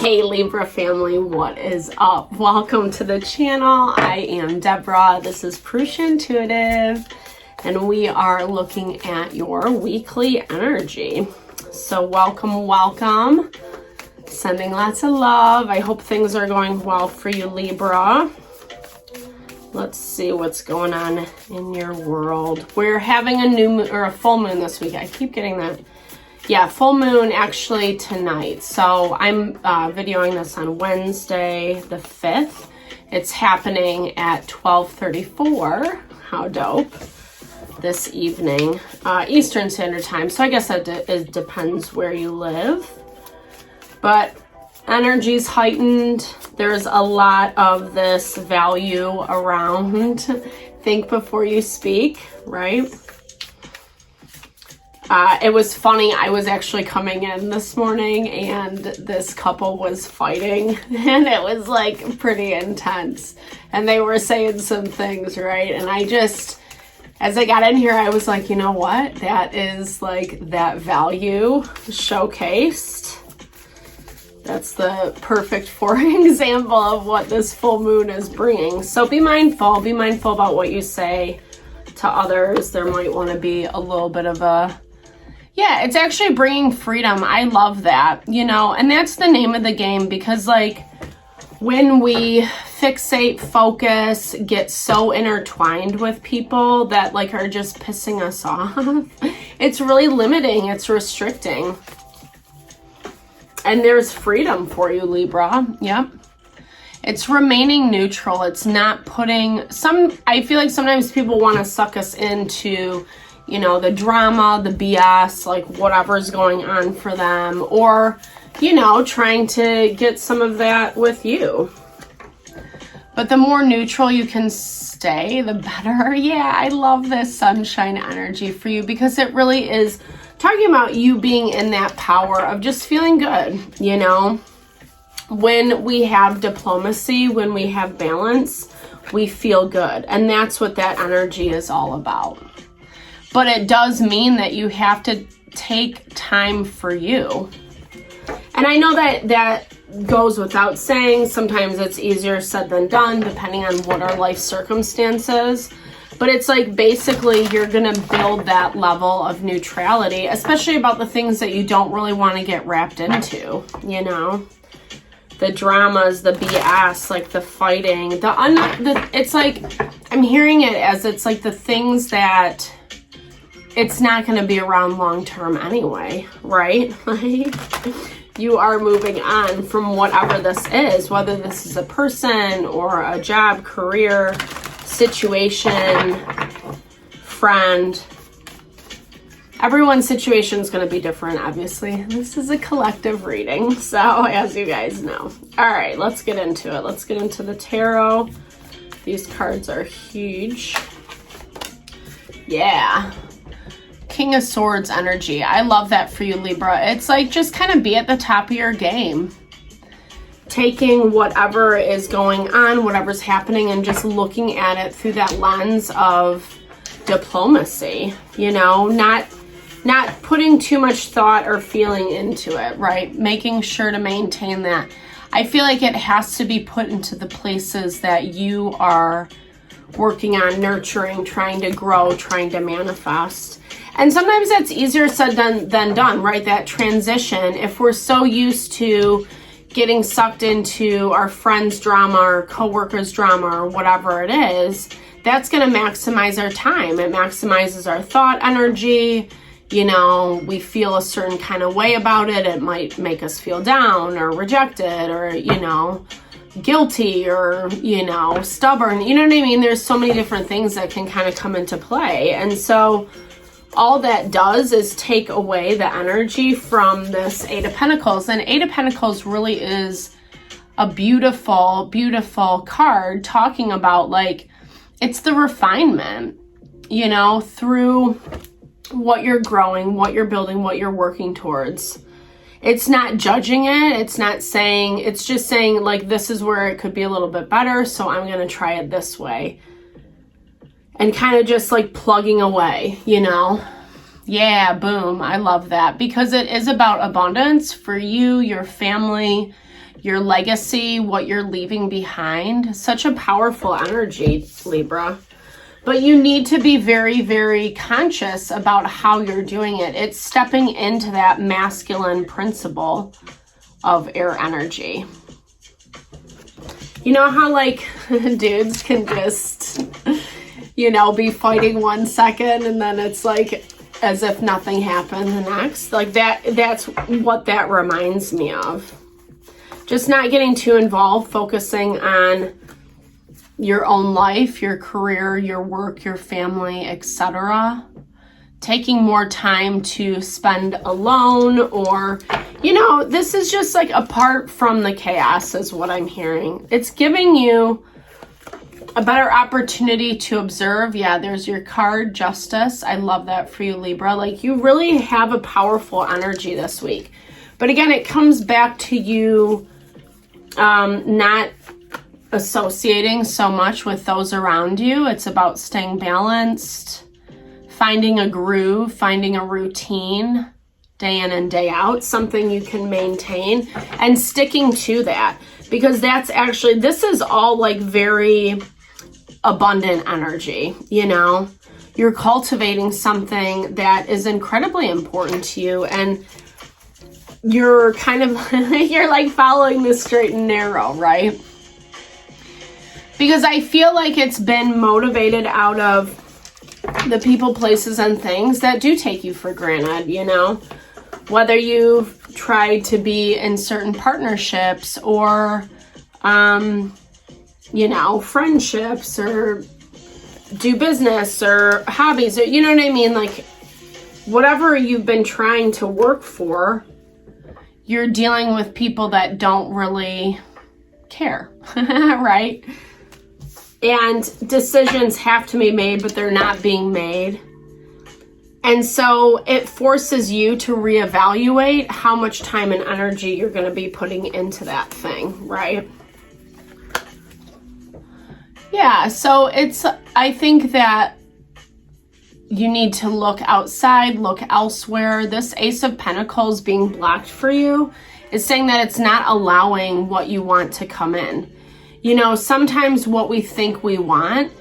Hey Libra family, what is up? Welcome to the channel. I am Deborah. This is Purusha Intuitive, and we are looking at your weekly energy. So welcome. Sending lots of love. I hope things are going well for you, Libra. Let's see what's going on in your world. We're having a new moon or a full moon this week. I keep getting that. Yeah, full moon actually tonight. So I'm videoing this on Wednesday the 5th. It's happening at 12:34. How dope. This evening, Eastern Standard Time. So I guess it depends where you live. But energy's heightened. There's a lot of this value around. Think before you speak, right? It was funny. I was actually coming in this morning and this couple was fighting and it was like pretty intense. And they were saying some things, right? And I just, as I got in here, I was like, you know what? That is like that value showcased. That's the perfect for example of what this full moon is bringing. So be mindful about what you say to others. There might want to be a little bit of a, yeah, it's actually bringing freedom. I love that, you know, and that's the name of the game, because like when we fixate, focus, get so intertwined with people that like are just pissing us off, it's really limiting, it's restricting. And there's freedom for you, Libra. Yep. It's remaining neutral. It's not putting I feel like sometimes people want to suck us into, you know, the drama, the BS, like whatever's going on for them, or, you know, trying to get some of that with you. But the more neutral you can stay, the better. Yeah, I love this sunshine energy for you, because it really is talking about you being in that power of just feeling good, you know? When we have diplomacy, when we have balance, we feel good. And that's what that energy is all about. But it does mean that you have to take time for you. And I know that goes without saying. Sometimes it's easier said than done, depending on what our life circumstances. But it's like basically you're going to build that level of neutrality, especially about the things that you don't really want to get wrapped into, you know? The dramas, the BS, like the fighting, it's like, I'm hearing it as it's like the things that it's not going to be around long term anyway, right? Like you are moving on from whatever this is, whether this is a person or a job, career, situation, friend. Everyone's situation is going to be different, obviously. This is a collective reading, so as you guys know. All right, let's get into it. Let's get into the tarot. These cards are huge. Yeah. King of Swords energy. I love that for you, Libra. It's like just kind of be at the top of your game. Taking whatever is going on, whatever's happening, and just looking at it through that lens of diplomacy, you know, not putting too much thought or feeling into it, right? Making sure to maintain that. I feel like it has to be put into the places that you are working on, nurturing, trying to grow, trying to manifest. And sometimes that's easier said than done, right? That transition, if we're so used to getting sucked into our friend's drama or coworker's drama or whatever it is, that's going to maximize our time. It maximizes our thought energy. You know, we feel a certain kind of way about it. It might make us feel down or rejected or, you know, guilty or, you know, stubborn. You know what I mean? There's so many different things that can kind of come into play. And so all that does is take away the energy from this Eight of Pentacles. And Eight of Pentacles really is a beautiful, beautiful card talking about like, it's the refinement, you know, through what you're growing, what you're building, what you're working towards. It's not judging it. It's not saying, it's just saying like, this is where it could be a little bit better. So I'm going to try it this way. And kind of just like plugging away, you know? Yeah, boom. I love that because it is about abundance for you, your family, your legacy, what you're leaving behind. Such a powerful energy, Libra. But you need to be very, very conscious about how you're doing it. It's stepping into that masculine principle of air energy. You know how like dudes can just, you know, be fighting 1 second and then it's like as if nothing happened the next? Like that's what that reminds me of. Just not getting too involved, focusing on your own life, your career, your work, your family, etc. Taking more time to spend alone, or, you know, this is just like apart from the chaos is what I'm hearing. It's giving you a better opportunity to observe. Yeah, there's your card, Justice. I love that for you, Libra. Like, you really have a powerful energy this week. But again, it comes back to you not associating so much with those around you. It's about staying balanced, finding a groove, finding a routine day in and day out, something you can maintain, and sticking to that. Because that's actually, this is all like very abundant energy, you know? You're cultivating something that is incredibly important to you, and you're kind of, you're like following the straight and narrow, right? Because I feel like it's been motivated out of the people, places, and things that do take you for granted, you know? Whether you've tried to be in certain partnerships or, you know, friendships or do business or hobbies, or, you know what I mean? Like, whatever you've been trying to work for, you're dealing with people that don't really care, right? And decisions have to be made, but they're not being made. And so it forces you to reevaluate how much time and energy you're going to be putting into that thing, right? Yeah, so I think that you need to look outside, look elsewhere. This Ace of Pentacles being blocked for you is saying that it's not allowing what you want to come in. You know, sometimes what we think we want,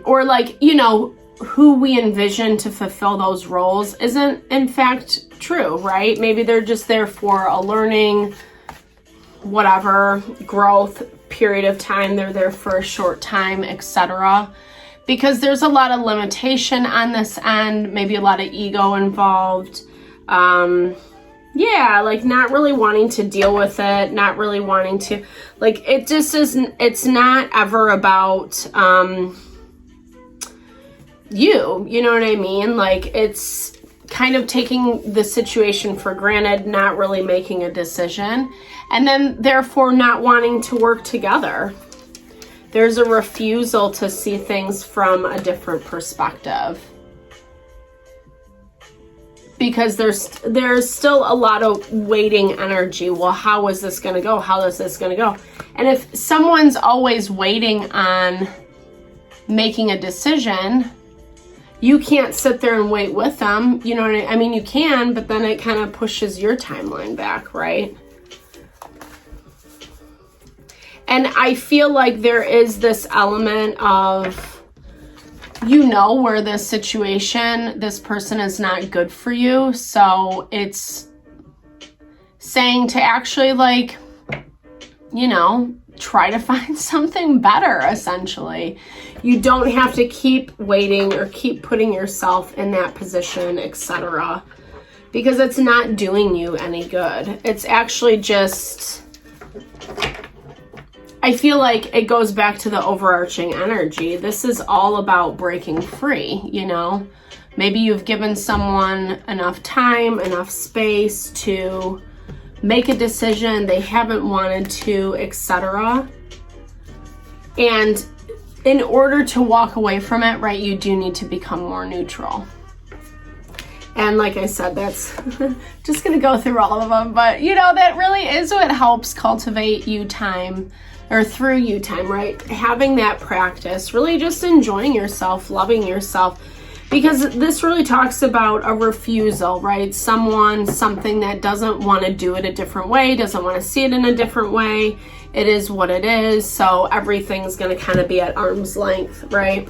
or like, you know, who we envision to fulfill those roles isn't in fact true, right? Maybe they're just there for a learning, whatever, growth period of time. They're there for a short time, etc. Because there's a lot of limitation on this end, maybe a lot of ego involved. Yeah, like not really wanting to deal with it, not really wanting to, like, it just isn't, it's not ever about you know what I mean? Like, it's kind of taking the situation for granted, not really making a decision, and then therefore not wanting to work together. There's a refusal to see things from a different perspective. Because there's still a lot of waiting energy. Well, how is this going to go? How is this going to go? And if someone's always waiting on making a decision, you can't sit there and wait with them. You know what I mean? You can, but then it kind of pushes your timeline back, right? And I feel like there is this element of, you know, where this situation, this person is not good for you. So it's saying to actually, like, you know, try to find something better, essentially. You don't have to keep waiting or keep putting yourself in that position, etc. Because it's not doing you any good. It's actually just, I feel like it goes back to the overarching energy. This is all about breaking free, you know? Maybe you've given someone enough time, enough space to make a decision they haven't wanted to, etc. And in order to walk away from it, right, you do need to become more neutral. And like I said, that's just going to go through all of them. But, you know, that really is what helps cultivate you time, or through you time, right? Having that practice, really just enjoying yourself, loving yourself. Because this really talks about a refusal, right? Someone, something that doesn't want to do it a different way, doesn't want to see it in a different way. It is what it is. So everything's going to kind of be at arm's length, right?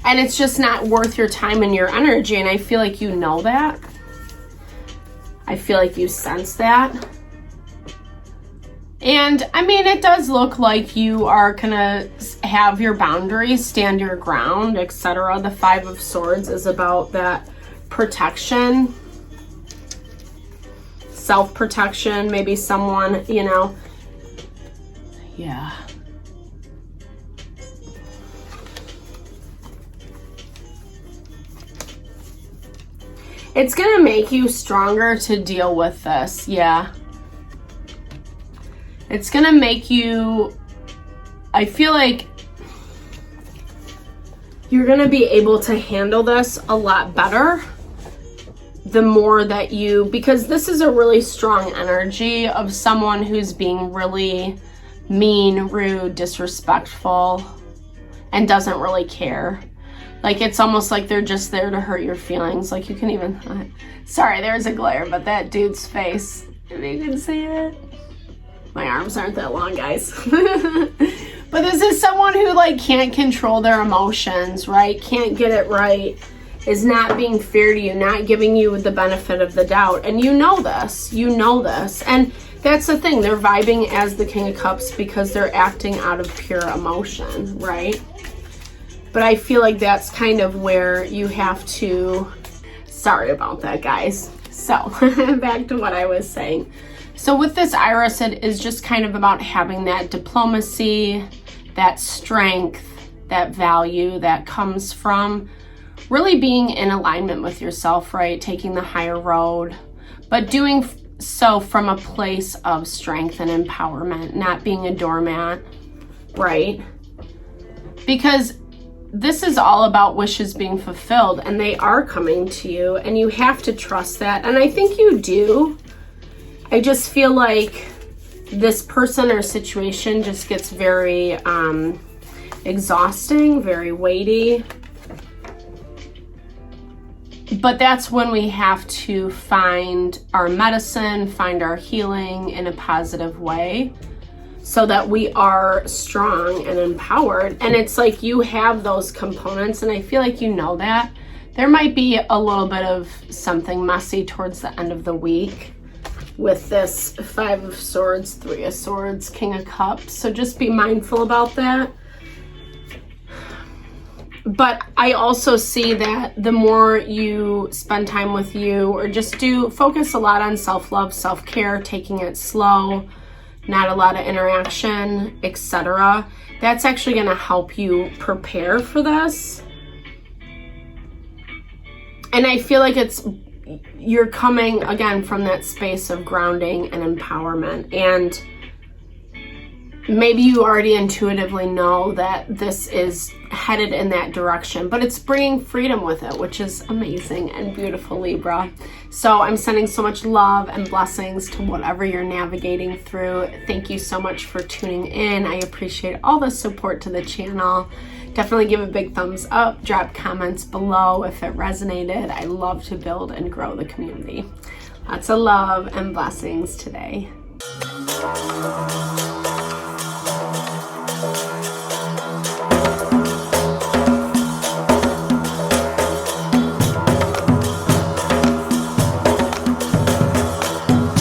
And it's just not worth your time and your energy. And I feel like you know that. I feel like you sense that. And I mean, it does look like you are gonna have your boundaries, stand your ground, etc. The Five of Swords is about that protection, self-protection, maybe someone, you know, yeah. It's gonna make you stronger to deal with this, yeah. It's gonna make you, I feel like you're gonna be able to handle this a lot better the more that you, because this is a really strong energy of someone who's being really mean, rude, disrespectful, and doesn't really care. Like, it's almost like they're just there to hurt your feelings. Like, you can even, sorry, there's a glare, but that dude's face, if you can see it. My arms aren't that long, guys. But this is someone who, like, can't control their emotions, right? Can't get it right. Is not being fair to you, not giving you the benefit of the doubt. And you know this. You know this. And that's the thing. They're vibing as the King of Cups because they're acting out of pure emotion, right? But I feel like that's kind of where you have to... Sorry about that, guys. So, back to what I was saying. So with this Iris, it is just kind of about having that diplomacy, that strength, that value that comes from really being in alignment with yourself, right? Taking the higher road, but doing so from a place of strength and empowerment, not being a doormat, right? Because this is all about wishes being fulfilled, and they are coming to you, and you have to trust that. And I think you do. I just feel like this person or situation just gets very exhausting, very weighty. But that's when we have to find our medicine, find our healing in a positive way so that we are strong and empowered. And it's like you have those components, and I feel like you know that. There might be a little bit of something messy towards the end of the week with this Five of Swords, Three of Swords, King of Cups. So just be mindful about that. But I also see that the more you spend time with you, or just focus a lot on self-love, self-care, taking it slow, not a lot of interaction, etc. That's actually going to help you prepare for this. And I feel like you're coming again from that space of grounding and empowerment, and maybe you already intuitively know that this is headed in that direction, but it's bringing freedom with it, which is amazing and beautiful, Libra. So I'm sending so much love and blessings to whatever you're navigating through. Thank you so much for tuning in. I appreciate all the support to the channel. Definitely give a big thumbs up, drop comments below if it resonated. I love to build and grow the community. Lots of love and blessings today.